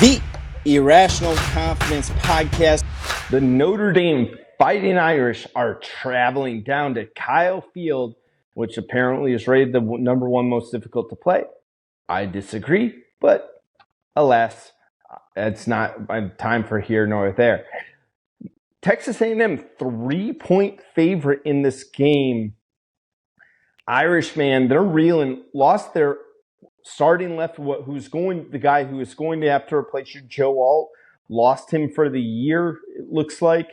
The Irrational Confidence Podcast. The Notre Dame Fighting Irish are traveling down to Kyle Field, which apparently is rated the number one most difficult to play. I disagree, but alas, it's not time for here nor there. Texas A&M 3-point favorite in this game. Irish, man, they're reeling. Lost their starting left, the guy who is going to have to replace you, Joe Alt. Lost him for the year, it looks like.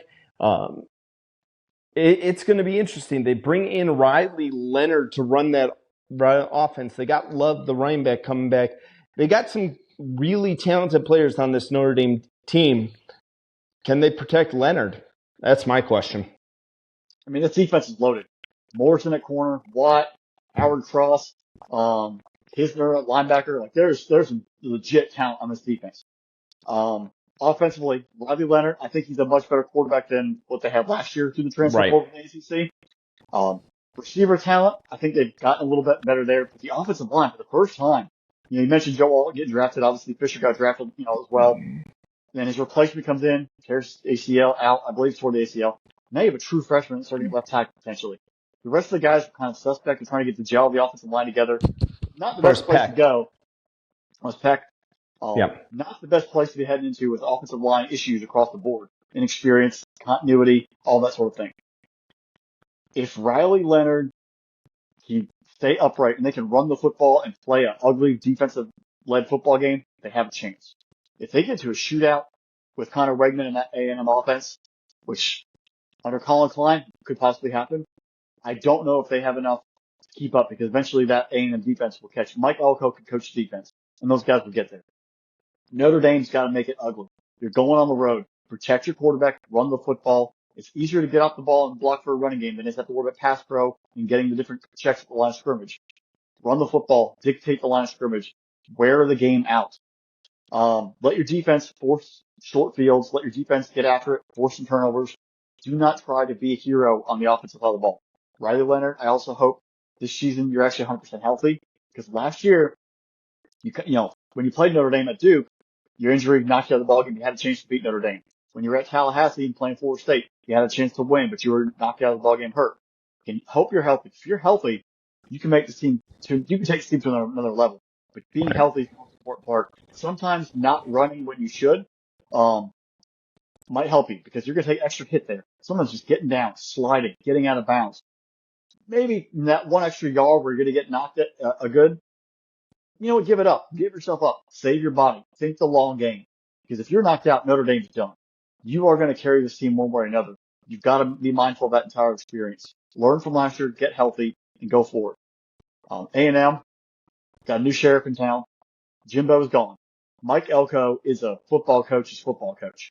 It's going to be interesting. They bring in Riley Leonard to run that offense. They got Love, the running back, coming back. They got some really talented players on this Notre Dame team. Can they protect Leonard? That's my question. I mean, this defense is loaded. Morrison at corner, Watt, Howard Cross, Hisner at linebacker. Like there's some legit talent on this defense. Offensively, Riley Leonard, I think he's a much better quarterback than what they had last year through the transfer portal in the ACC. Receiver talent, I think they've gotten a little bit better there. But the offensive line, for the first time, you mentioned Joe Alt getting drafted. Obviously, Fisher got drafted, as well. Then his replacement comes in, tears ACL out, I believe, toward the ACL. Now you have a true freshman starting left tackle potentially. The rest of the guys are kind of suspect and trying to get the gel of the offensive line together. Not the best place to go. Was Peck. Not the best place to be heading into with offensive line issues across the board. Inexperience, continuity, all that sort of thing. If Riley Leonard can stay upright and they can run the football and play an ugly defensive-led football game, they have a chance. If they get to a shootout with Connor Wegman and that A&M offense, which under Colin Klein could possibly happen, I don't know if they have enough to keep up because eventually that A&M defense will catch. Mike Elko can coach defense, and those guys will get there. Notre Dame's got to make it ugly. You're going on the road. Protect your quarterback, run the football. It's easier to get off the ball and block for a running game than it is to have to worry about pass pro and getting the different checks at the line of scrimmage. Run the football, dictate the line of scrimmage, wear the game out. Let your defense force short fields. Let your defense get after it, force some turnovers. Do not try to be a hero on the offensive side of the ball. Riley Leonard, I also hope this season you're actually 100% healthy because last year, when you played Notre Dame at Duke, your injury knocked you out of the ballgame. You had a chance to beat Notre Dame. When you were at Tallahassee and playing Florida State, you had a chance to win, but you were knocked out of the ballgame hurt. And hope you're healthy. If you're healthy, you can make this team you can take this team to another level. But being healthy is the most important part. Sometimes not running when you should, might help you because you're going to take extra hit there. Sometimes just getting down, sliding, getting out of bounds. Maybe that one extra yard where you're going to get knocked at a good, give it up. Give yourself up. Save your body. Think the long game. Because if you're knocked out, Notre Dame's done. You are going to carry this team one way or another. You've got to be mindful of that entire experience. Learn from last year, get healthy, and go forward. A&M got a new sheriff in town. Jimbo's gone. Mike Elko is a football coach's football coach.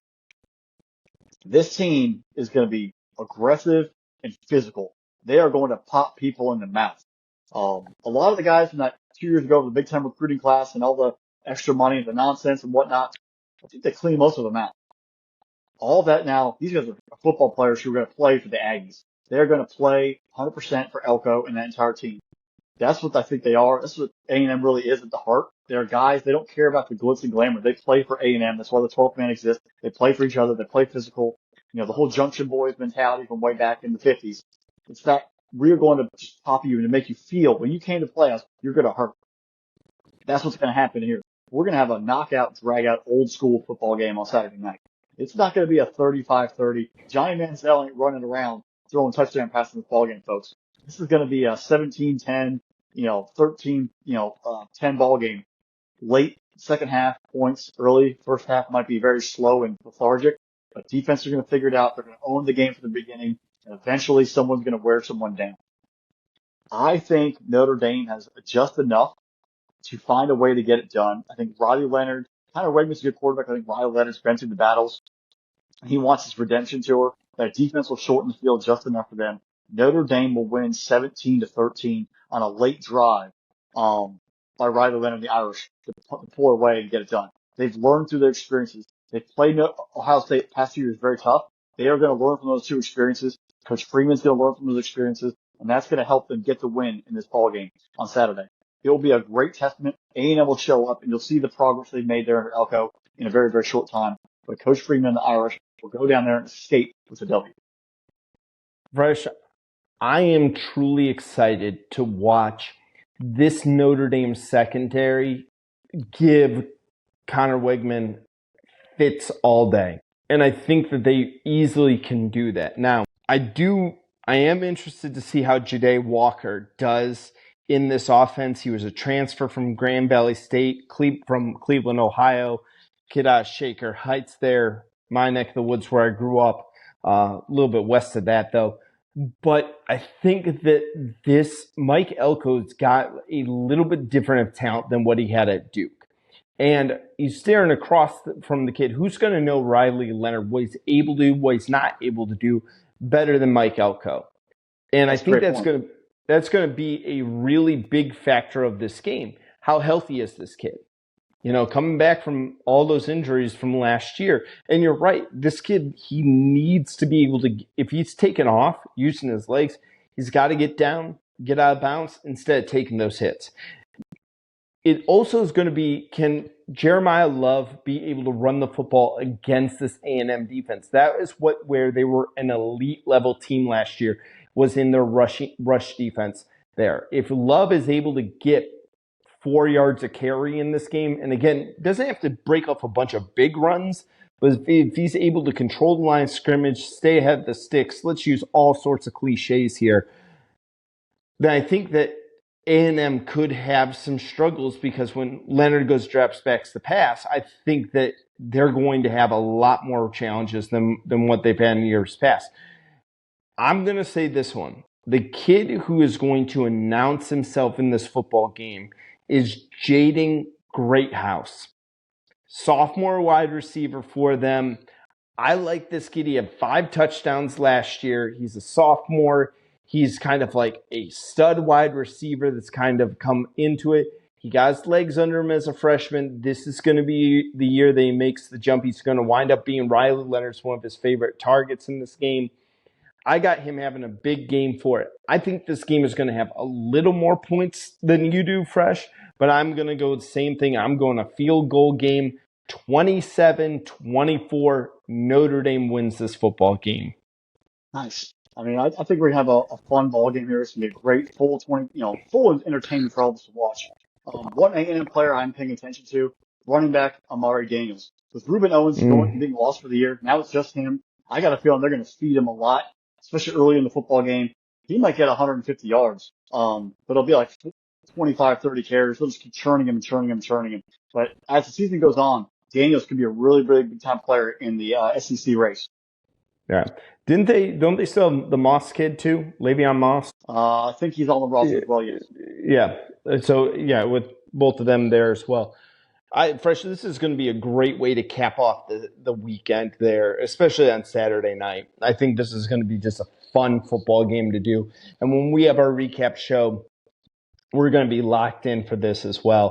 This team is going to be aggressive and physical. They are going to pop people in the mouth. A lot of the guys from that 2 years ago, the big time recruiting class and all the extra money and the nonsense and whatnot, I think they clean most of them out. All that now, these guys are football players who are going to play for the Aggies. They're going to play 100% for Elko and that entire team. That's what I think they are. That's what A&M really is at the heart. They're guys, they don't care about the glitz and glamour. They play for A&M. That's why the 12th man exists. They play for each other. They play physical. The whole Junction Boys mentality from way back in the 50s. It's that we're going to just pop you and to make you feel when you came to play us, you're going to hurt. That's what's going to happen here. We're going to have a knockout, drag-out, old-school football game on Saturday night. It's not going to be a 35-30. Johnny Manziel ain't running around throwing touchdown passes in the ball game, folks. This is going to be a 17-10, 13-10 ball game. Late second half points, early first half might be very slow and lethargic, but defense are going to figure it out. They're going to own the game from the beginning, and eventually someone's going to wear someone down. I think Notre Dame has just enough to find a way to get it done. I think Riley Leonard, kind of Wegman's a good quarterback. I think Riley Leonard's been through the battles. He wants his redemption tour. That defense will shorten the field just enough for them. Notre Dame will win 17-13 on a late drive by Riley Leonard and the Irish to pull away and get it done. They've learned through their experiences. They've played Ohio State the past few years very tough. They are going to learn from those two experiences. Coach Freeman's going to learn from those experiences, and that's going to help them get the win in this ball game on Saturday. It will be a great testament. A&M will show up, and you'll see the progress they've made there under Elko. in a very, very short time. But Coach Freeman and the Irish will go down there and escape with a W. Fresh, I am truly excited to watch this Notre Dame secondary give Connor Wegman fits all day. And I think that they easily can do that. Now, I am interested to see how Ja'Day Walker does in this offense. He was a transfer from Grand Valley State, from Cleveland, Ohio. Kid out of Shaker Heights there, my neck of the woods where I grew up, a little bit west of that though. But I think that this Mike Elko's got a little bit different of talent than what he had at Duke. And he's staring across from the kid who's going to know Riley Leonard, what he's able to do, what he's not able to do better than Mike Elko. And I think that's going to be a really big factor of this game. How healthy is this kid? Coming back from all those injuries from last year. And you're right, this kid, he needs to be able to, if he's taken off using his legs, he's got to get down, get out of bounds instead of taking those hits. It also is going to be, can Jeremiah Love be able to run the football against this A&M defense? That is where they were an elite level team last year, was in their rush defense there. If Love is able to get 4 yards of carry in this game, and again, doesn't have to break off a bunch of big runs, but if he's able to control the line of scrimmage, stay ahead of the sticks, let's use all sorts of cliches here, then I think that A&M could have some struggles, because when Leonard drops back to pass, I think that they're going to have a lot more challenges than what they've had in years past. I'm going to say this one. The kid who is going to announce himself in this football game is Jaden Greathouse, sophomore wide receiver for them. I like this kid. He had 5 touchdowns last year. He's a sophomore. He's kind of like a stud wide receiver that's kind of come into it. He got his legs under him as a freshman. This is going to be the year that he makes the jump. He's going to wind up being Riley Leonard's one of his favorite targets in this game. I got him having a big game for it. I think this game is going to have a little more points than you do, Fresh, but I'm going to go the same thing. I'm going a field goal game, 27-24. Notre Dame wins this football game. Nice. I mean, I think we're going to have a fun ball game here. It's going to be a great full entertainment for all of us to watch. One A&M player I'm paying attention to, running back Amari Daniels. With Ruben Owens being lost for the year, now it's just him. I got a feeling they're going to feed him a lot, especially early in the football game. He might get 150 yards, but it'll be like 25, 30 carries. They'll just keep churning him. But as the season goes on, Daniels could be a really, really big time player in the SEC race. Yeah. Don't they still have the Moss kid too? Le'Veon Moss? I think he's on the roster as well, yes. Yeah. So, yeah, with both of them there as well. Fresh, this is going to be a great way to cap off the weekend there, especially on Saturday night. I think this is going to be just a fun football game to do. And when we have our recap show, we're going to be locked in for this as well.